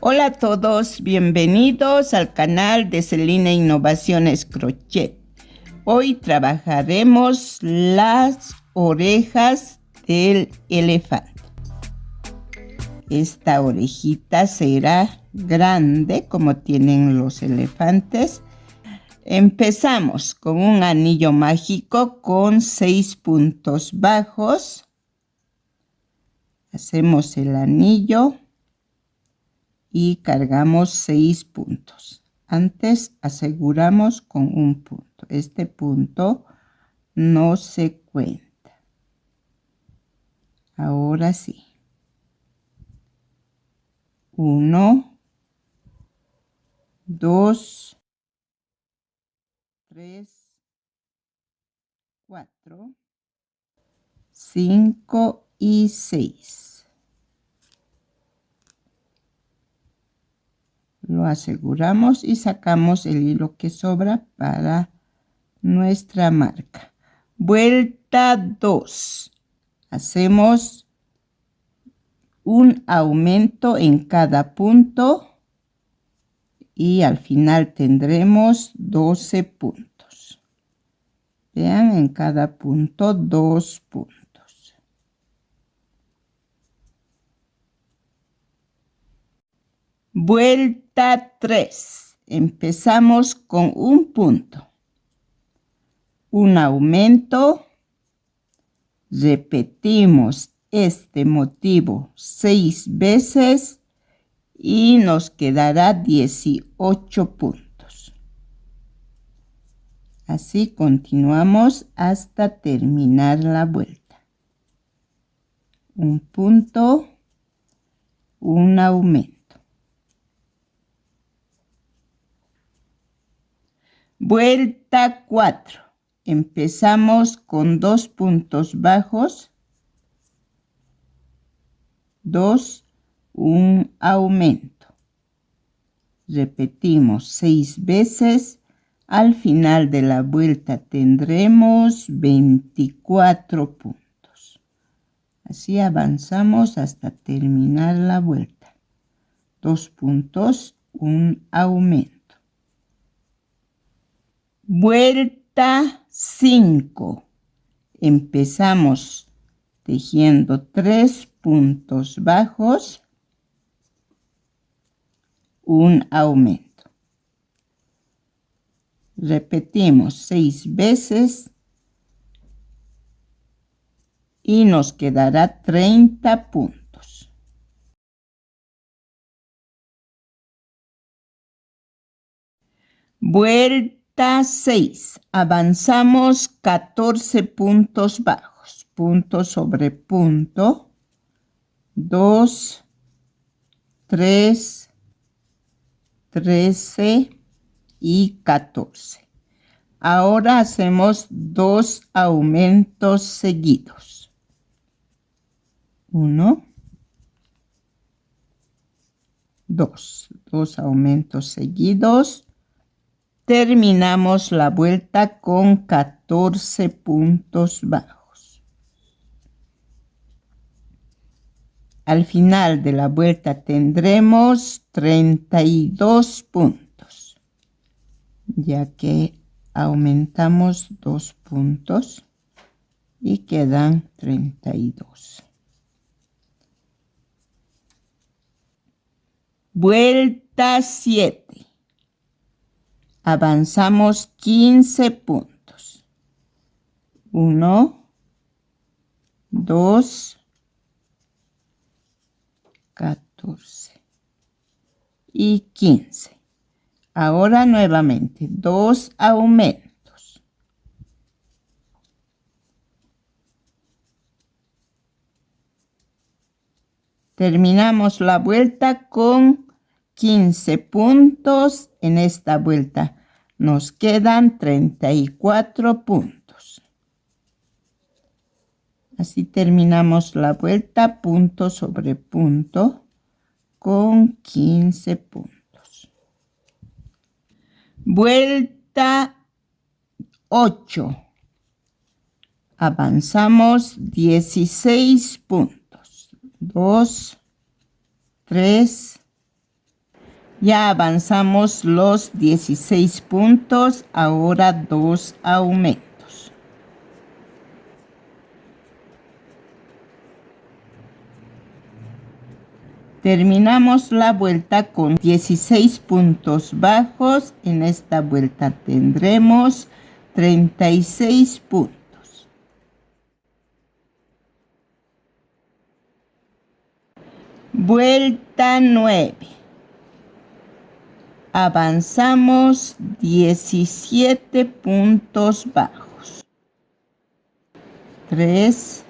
Hola a todos, bienvenidos al canal de Celina Innovaciones Crochet. Hoy trabajaremos las orejas del elefante. Esta orejita será grande como tienen los elefantes. Empezamos con un anillo mágico con 6 puntos bajos. Hacemos el anillo y cargamos 6 puntos. Antes aseguramos con un punto. Este punto no se cuenta. Ahora sí. 1, 2, 3, 4, 5 y 6. Lo aseguramos y sacamos el hilo que sobra para nuestra marca. Vuelta 2. Hacemos un aumento en cada punto y al final tendremos 12 puntos. Vean, en cada punto 2 puntos. Vuelta 3. Empezamos con un punto. Un aumento. Repetimos este motivo 6 veces y nos quedará 18 puntos. Así continuamos hasta terminar la vuelta. Un punto, un aumento. Vuelta 4. Empezamos con 2 puntos bajos, 2, un aumento. Repetimos 6 veces. Al final de la vuelta tendremos 24 puntos. Así avanzamos hasta terminar la vuelta. 2 puntos, un aumento. Vuelta 5. Empezamos tejiendo 3 puntos bajos, un aumento. Repetimos 6 veces y nos quedará 30 puntos. Vuelta 6. Avanzamos 14 puntos bajos. Punto sobre punto. 2, 3, 13 y 14. Ahora hacemos 2 aumentos seguidos. 1, 2. 2 aumentos seguidos. Terminamos la vuelta con 14 puntos bajos. Al final de la vuelta tendremos 32 puntos, ya que aumentamos 2 puntos y quedan 32. Vuelta 7. Avanzamos 15 puntos. 1, 2, 14 y 15. Ahora nuevamente 2 aumentos. Terminamos la vuelta con 15 puntos. En esta vuelta nos quedan 34 puntos. Así terminamos la vuelta punto sobre punto con 15 puntos. Vuelta 8. Avanzamos 16 puntos. 2, 3, Ya avanzamos los 16 puntos, ahora 2 aumentos. Terminamos la vuelta con 16 puntos bajos. En esta vuelta tendremos 36 puntos. Vuelta 9. Avanzamos 17 puntos bajos. 3,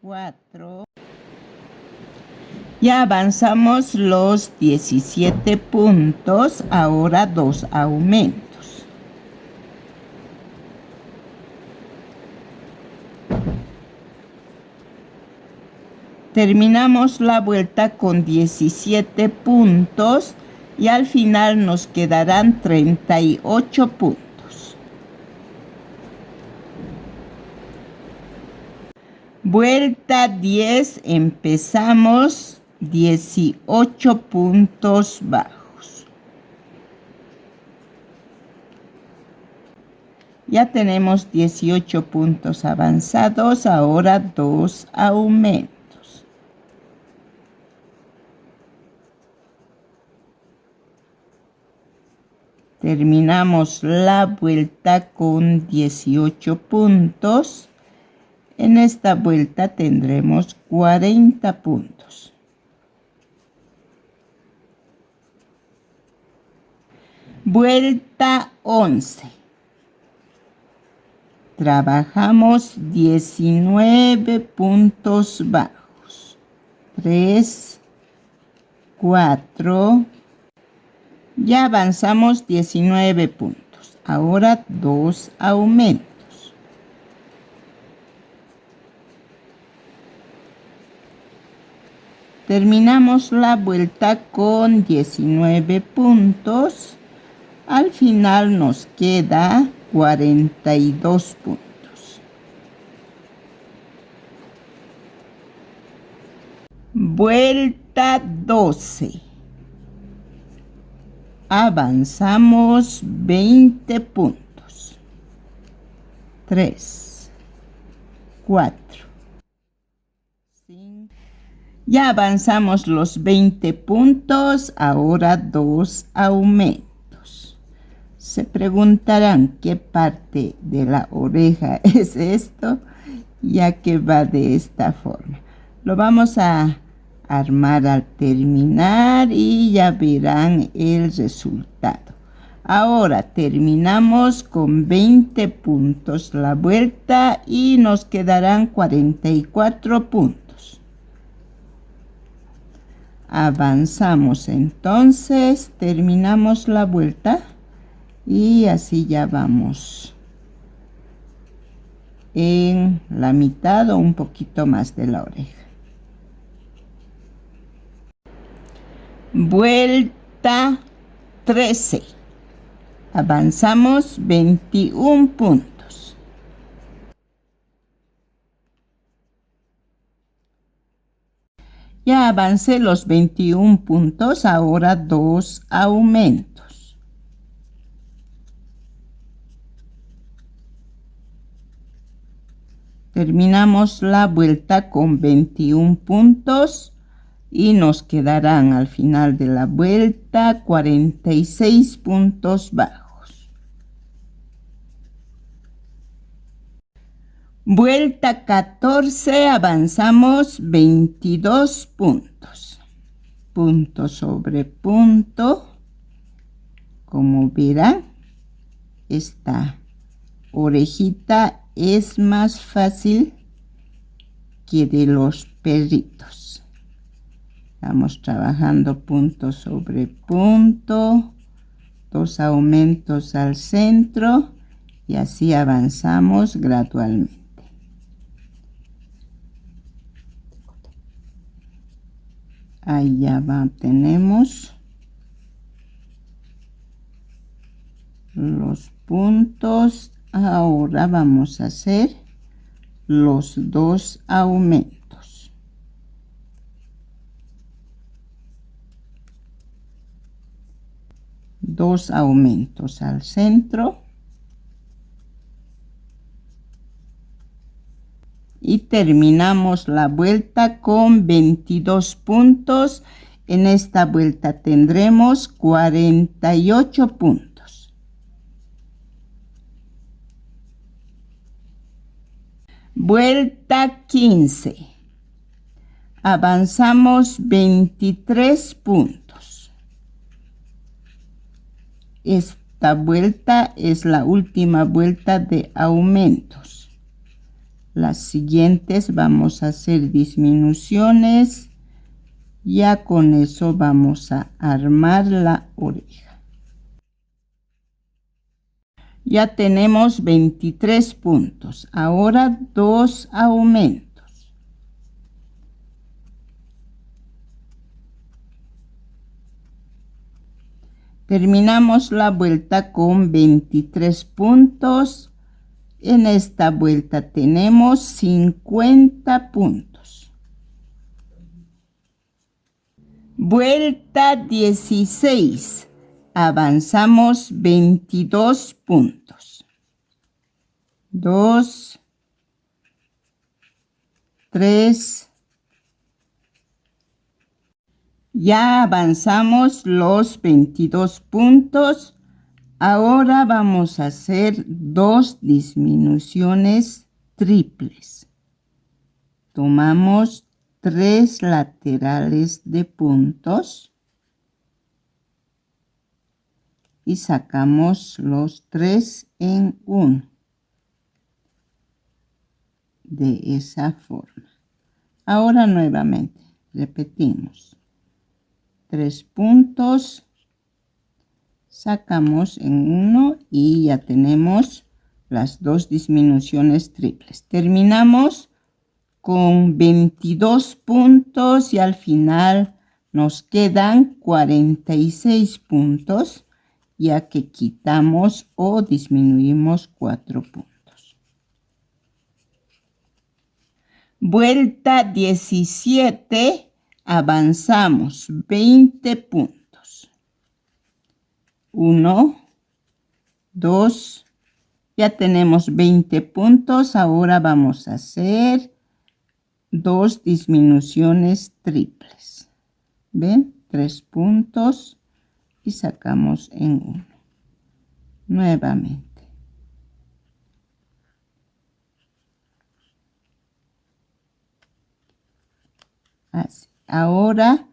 4. Ya avanzamos los 17 puntos, ahora 2 aumentos. Terminamos la vuelta con 17 puntos y al final nos quedarán 38 puntos. Vuelta 10, empezamos 18 puntos bajos. Ya tenemos 18 puntos avanzados, ahora 2 aumentos. Terminamos la vuelta con 18 puntos. En esta vuelta tendremos 40 puntos. Vuelta 11. Trabajamos 19 puntos bajos. 3, 4. Ya avanzamos 19 puntos. Ahora 2 aumentos. Terminamos la vuelta con 19 puntos. Al final nos queda 42 puntos. Vuelta 12. Avanzamos 20 puntos. 3, 4, 5. Ya avanzamos los 20 puntos, ahora 2 aumentos. Se preguntarán qué parte de la oreja es esto, ya que va de esta forma. Lo vamos a armar al terminar y ya verán el resultado. Ahora terminamos con 20 puntos la vuelta y nos quedarán 44 puntos. Avanzamos entonces, terminamos la vuelta y así ya vamos en la mitad o un poquito más de la oreja. Vuelta 13. Avanzamos 21 puntos. Ya avancé los 21 puntos, ahora 2 aumentos. Terminamos la vuelta con 21 puntos. Y nos quedarán al final de la vuelta 46 puntos bajos. Vuelta 14, avanzamos 22 puntos. Punto sobre punto. Como verán, esta orejita es más fácil que de los perritos. Vamos trabajando punto sobre punto, 2 aumentos al centro y así avanzamos gradualmente. Ahí ya va, tenemos los puntos. Ahora vamos a hacer los 2 aumentos. 2 aumentos al centro y terminamos la vuelta con 22 puntos. En esta vuelta tendremos 48 puntos. Vuelta 15. Avanzamos 23 puntos. Esta vuelta es la última vuelta de aumentos. Las siguientes vamos a hacer disminuciones. Ya con eso vamos a armar la oreja. Ya tenemos 23 puntos. Ahora 2 aumentos. Terminamos la vuelta con 23 puntos. En esta vuelta tenemos 50 puntos. Vuelta 16. Avanzamos 22 puntos. 2, 3. Ya avanzamos los 22 puntos. Ahora vamos a hacer 2 disminuciones triples. Tomamos 3 laterales de puntos y sacamos los 3 en 1. De esa forma. Ahora nuevamente repetimos. 3 puntos. Sacamos en 1 y ya tenemos las 2 disminuciones triples. Terminamos con 22 puntos y al final nos quedan 46 puntos, ya que quitamos o disminuimos 4 puntos. Vuelta 17, avanzamos 20 puntos. 1, 2, ya tenemos 20 puntos. Ahora vamos a hacer 2 disminuciones triples. ¿Ven? 3 puntos y sacamos en 1. Nuevamente. Así. Ahora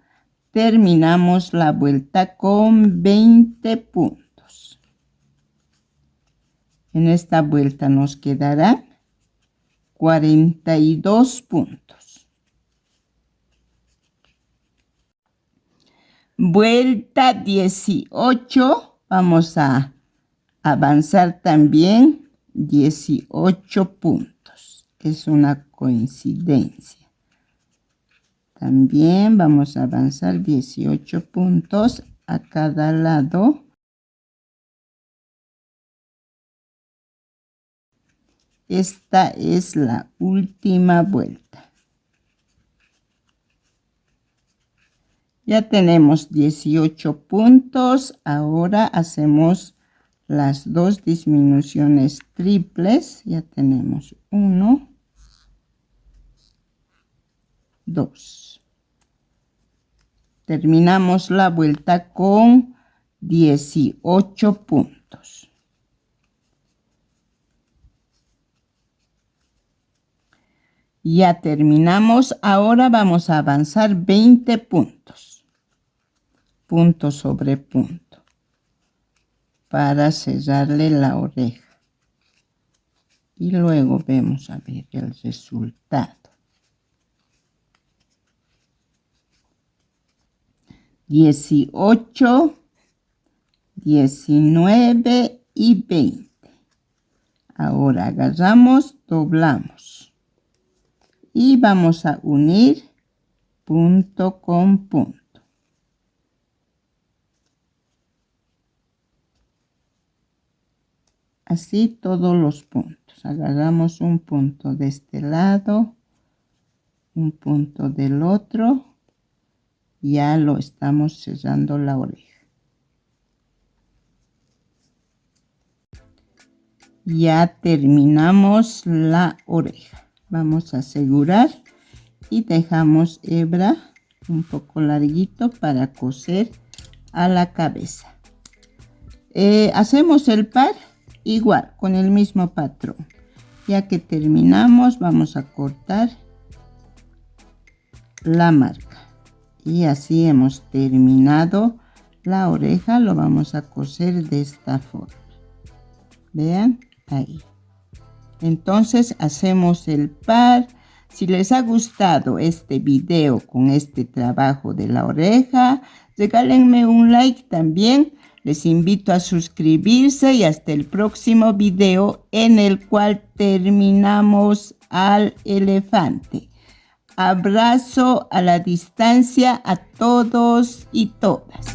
terminamos la vuelta con 20 puntos. En esta vuelta nos quedarán 42 puntos. Vuelta 18. Vamos a avanzar también 18 puntos. Es una coincidencia. También vamos a avanzar 18 puntos a cada lado. Esta es la última vuelta. Ya tenemos 18 puntos. Ahora hacemos las 2 disminuciones triples. Ya tenemos 1, 2. Terminamos la vuelta con 18 puntos. Ya terminamos. Ahora vamos a avanzar 20 puntos. Punto sobre punto. Para cerrarle la oreja. Y luego vemos a ver el resultado. 18, 19 y 20. Ahora agarramos, doblamos. Y vamos a unir punto con punto. Así todos los puntos. Agarramos un punto de este lado, un punto del otro. Ya lo estamos cerrando la oreja. Ya terminamos la oreja. Vamos a asegurar y dejamos hebra un poco larguito para coser a la cabeza. Hacemos el par igual con el mismo patrón. Ya que terminamos, vamos a cortar la marca y así hemos terminado la oreja. Lo vamos a coser de esta forma, vean ahí. Entonces hacemos el par. Si les ha gustado este video con este trabajo de la oreja, regálenme un like también. Les invito a suscribirse y hasta el próximo video en el cual terminamos al elefante. Abrazo a la distancia a todos y todas.